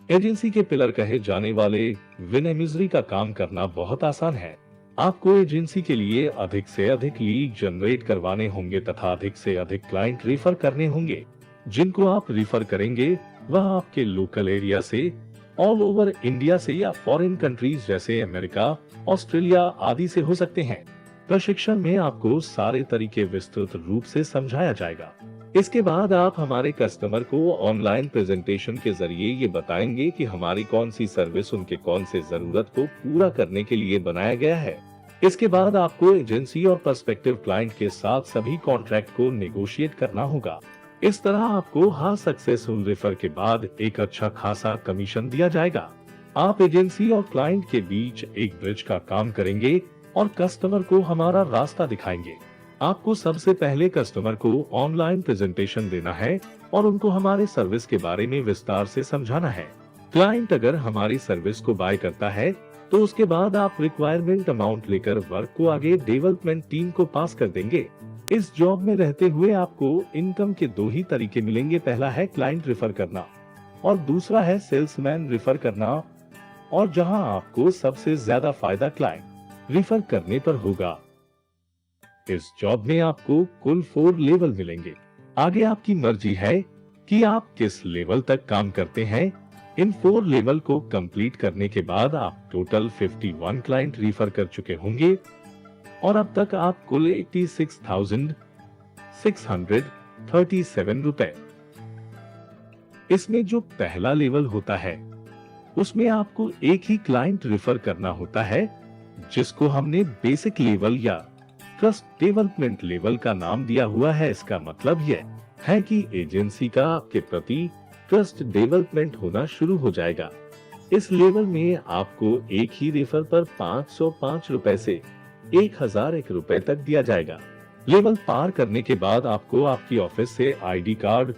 Agency के pillar कहे जाने वाले विन का काम करना बहुत आसान है। आपको एजेंसी के लिए अधिक से अधिक लीड जनरेट करवाने होंगे तथा अधिक से अधिक क्लाइंट रेफर करने होंगे। जिनको आप रेफर करेंगे वह आपके लोकल एरिया से, ऑल ओवर इंडिया से या फॉरेन कंट्रीज जैसे अमेरिका, ऑस्ट्रेलिया आदि से हो सकते हैं। प्रशिक्षण में आपको सारे तरीके विस्तृत रूप से समझाया जाएगा। इसके बाद आप हमारे कस्टमर को ऑनलाइन प्रेजेंटेशन के जरिए ये बताएंगे कि हमारी कौन सी सर्विस उनके कौन से जरूरत को पूरा करने के लिए बनाया गया है। इसके बाद आपको एजेंसी और पर्सपेक्टिव क्लाइंट के साथ सभी कॉन्ट्रैक्ट को नेगोशिएट करना होगा। इस तरह आपको हर सक्सेसफुल रेफर के बाद एक अच्छा खासा कमीशन दिया जाएगा। आप एजेंसी और क्लाइंट के बीच एक ब्रिज का काम करेंगे और कस्टमर को हमारा रास्ता दिखाएंगे। आपको सबसे पहले कस्टमर को ऑनलाइन प्रेजेंटेशन देना है और उनको हमारे सर्विस के बारे में विस्तार से समझाना है। क्लाइंट अगर हमारी सर्विस को बाय करता है तो उसके बाद आप रिक्वायरमेंट अमाउंट लेकर वर्क को आगे डेवलपमेंट टीम को पास कर देंगे। इस जॉब में रहते हुए आपको इनकम के दो ही तरीके मिलेंगे। पहला है क्लाइंट रेफर करना और दूसरा है सेल्समैन रेफर करना, और जहां आपको सबसे ज्यादा फायदा क्लाइंट रेफर करने पर होगा। इस जॉब में आपको कुल 4 लेवल मिलेंगे। आगे आपकी मर्जी है कि आप किस लेवल तक काम करते हैं। इन 4 लेवल को कंप्लीट करने के बाद आप टोटल 51 क्लाइंट रेफर कर चुके होंगे और अब तक आप कुल 86,637 रुपए। इसमें जो पहला लेवल होता है उसमें आपको एक ही क्लाइंट रेफर करना होता है, जिसको हमने बेसिक लेवल या ट्रस्ट डेवलपमेंट लेवल का नाम दिया हुआ है। इसका मतलब यह है कि एजेंसी का आपके प्रति ट्रस्ट डेवलपमेंट होना शुरू हो जाएगा। इस लेवल में आपको एक ही रेफर पर 505 रुपए से 1001 रुपए तक दिया जाएगा। लेवल पार करने के बाद आपको आपकी ऑफिस से आईडी कार्ड,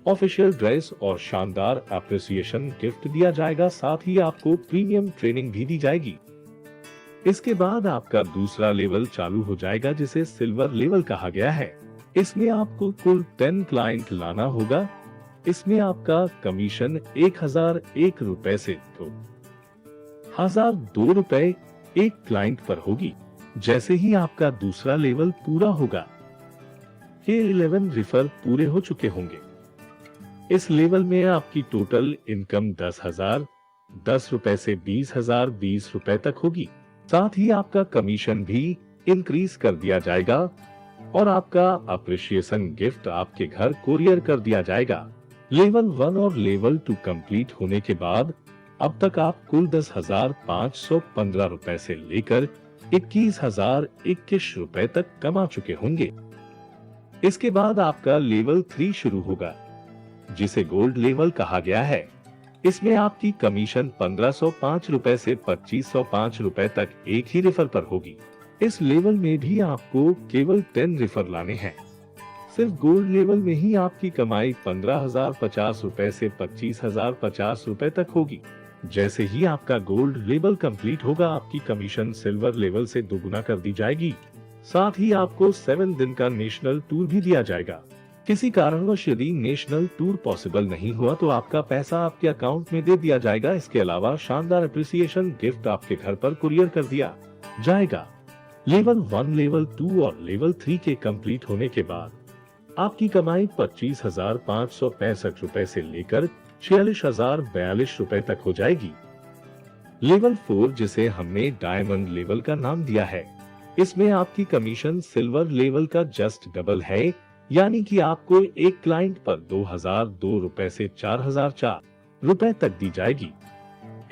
ऑफिशियल ड्रेस और शानदार अप्रिसिएशन गिफ्ट दिया जाएगा। साथ ही आपको प्रीमियम ट्रेनिंग भी दी जाएगी। इसके बाद आपका दूसरा लेवल चालू हो जाएगा, जिसे सिल्वर लेवल कहा गया है। इसमें आपको कुल 10 क्लाइंट लाना होगा। इसमें आपका कमीशन 1001 रुपए से 2002 रुपए एक क्लाइंट पर होगी। जैसे ही आपका दूसरा लेवल पूरा होगा, ये 11 रेफर पूरे हो चुके होंगे। इस लेवल में आपकी टोटल इनकम 10,000 10 रुपए से 20,000 20 रुपए तक होगी। साथ ही आपका कमीशन भी इंक्रीज कर दिया जाएगा और आपका अप्रिशिएशन गिफ्ट आपके घर कुरियर कर दिया जाएगा। लेवल 1 और लेवल 2 कंप्लीट होने के बाद अब तक आप कुल 10,515 रुपए से लेकर 21,021 रुपए तक कमा चुके होंगे। इसके बाद आपका लेवल 3 शुरू होगा, जिसे गोल्ड लेवल कहा गया है। इसमें आपकी कमीशन 1505 रुपए से 2505 रुपए तक एक ही रेफर पर होगी। इस लेवल में भी आपको केवल 10 रेफर लाने हैं। सिर्फ गोल्ड लेवल में ही आपकी कमाई 15,050 रुपए से 25,050 रुपए तक होगी। जैसे ही आपका गोल्ड लेवल कंप्लीट होगा, आपकी कमीशन सिल्वर लेवल से दोगुना कर दी जाएगी। साथ ही आपको 7 दिन का नेशनल टूर भी दिया जाएगा। किसी कारणवश यदि नेशनल टूर पॉसिबल नहीं हुआ तो आपका पैसा आपके अकाउंट में दे दिया जाएगा। इसके अलावा शानदार अप्रिसिएशन गिफ्ट आपके घर पर कुरियर कर दिया जाएगा। लेवल 1, लेवल 2 और लेवल 3 के कंप्लीट होने के बाद आपकी कमाई 25,565 रुपए से लेकर 46,042 रुपए तक हो जाएगी। लेवल 4, जिसे हमने डायमंड लेवल का नाम दिया है, इसमें आपकी कमीशन सिल्वर लेवल का जस्ट डबल है, यानी कि आपको एक क्लाइंट पर 2,002 रुपए से 4,004 रुपए तक दी जाएगी।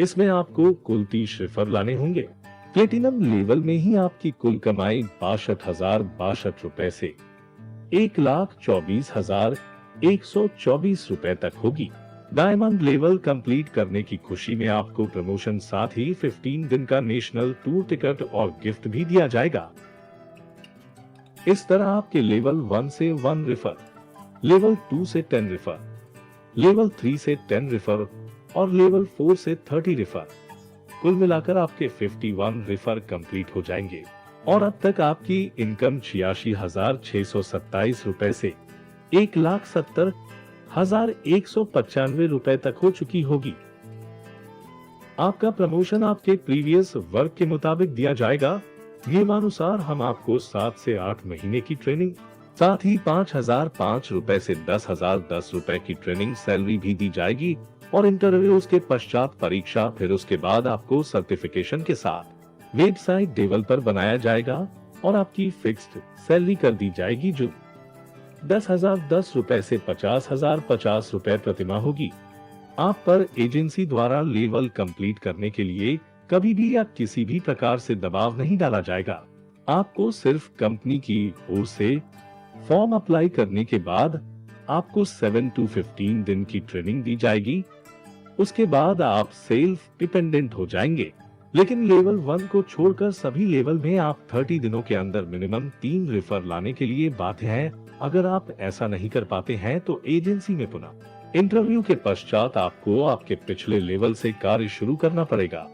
इसमें आपको कुल 30 रेफर लाने होंगे। प्लेटिनम लेवल में ही आपकी कुल कमाई 62,062 रुपए से 1,24,124 रुपए तक होगी। डायमंड लेवल कंप्लीट करने की खुशी में आपको प्रमोशन, साथ ही 15 दिन का नेशनल टूर टिकट और गिफ्ट भी दिया जाएगा। इस तरह आपके लेवल 1 से 1 रेफर, लेवल 2 से 10 रेफर, लेवल 3 से 10 रेफर और लेवल 4 से 30 रेफर, कुल मिलाकर आपके 51 रेफर कंप्लीट हो जाएंगे। और अब तक आपकी इनकम 86,627 रुपए से 1,70,195 रुपए तक हो चुकी होगी। आपका प्रमोशन आपके प्रीवियस वर्क के मुताबिक दिया जाएगा। नियमानुसार हम आपको 7 से 8 महीने की ट्रेनिंग, साथ ही 5,005 रुपए से 10,010 रुपए की ट्रेनिंग सैलरी भी दी जाएगी और इंटरव्यू उसके पश्चात परीक्षा, फिर उसके बाद आपको सर्टिफिकेशन के साथ वेबसाइट डेवलपर बनाया जाएगा और आपकी फिक्स्ड सैलरी कर दी जाएगी जो 10,010 रुपए से 50,050 रुपए प्रतिमाह होगी। आप पर एजेंसी द्वारा लेवल कंप्लीट करने के लिए कभी भी या किसी भी प्रकार से दबाव नहीं डाला जाएगा। आपको सिर्फ कंपनी की ओर से फॉर्म अप्लाई करने के बाद आपको 7 to 15 दिन की ट्रेनिंग दी जाएगी। उसके बाद आप सेल्फ डिपेंडेंट हो जाएंगे। लेकिन लेवल 1 को छोड़कर सभी लेवल में आप 30 दिनों के अंदर मिनिमम 3 रेफर लाने के लिए बाध्य हैं। अगर आप ऐसा नहीं कर पाते हैं तो एजेंसी में पुनः इंटरव्यू के पश्चात आपको आपके पिछले लेवल से कार्य शुरू करना पड़ेगा।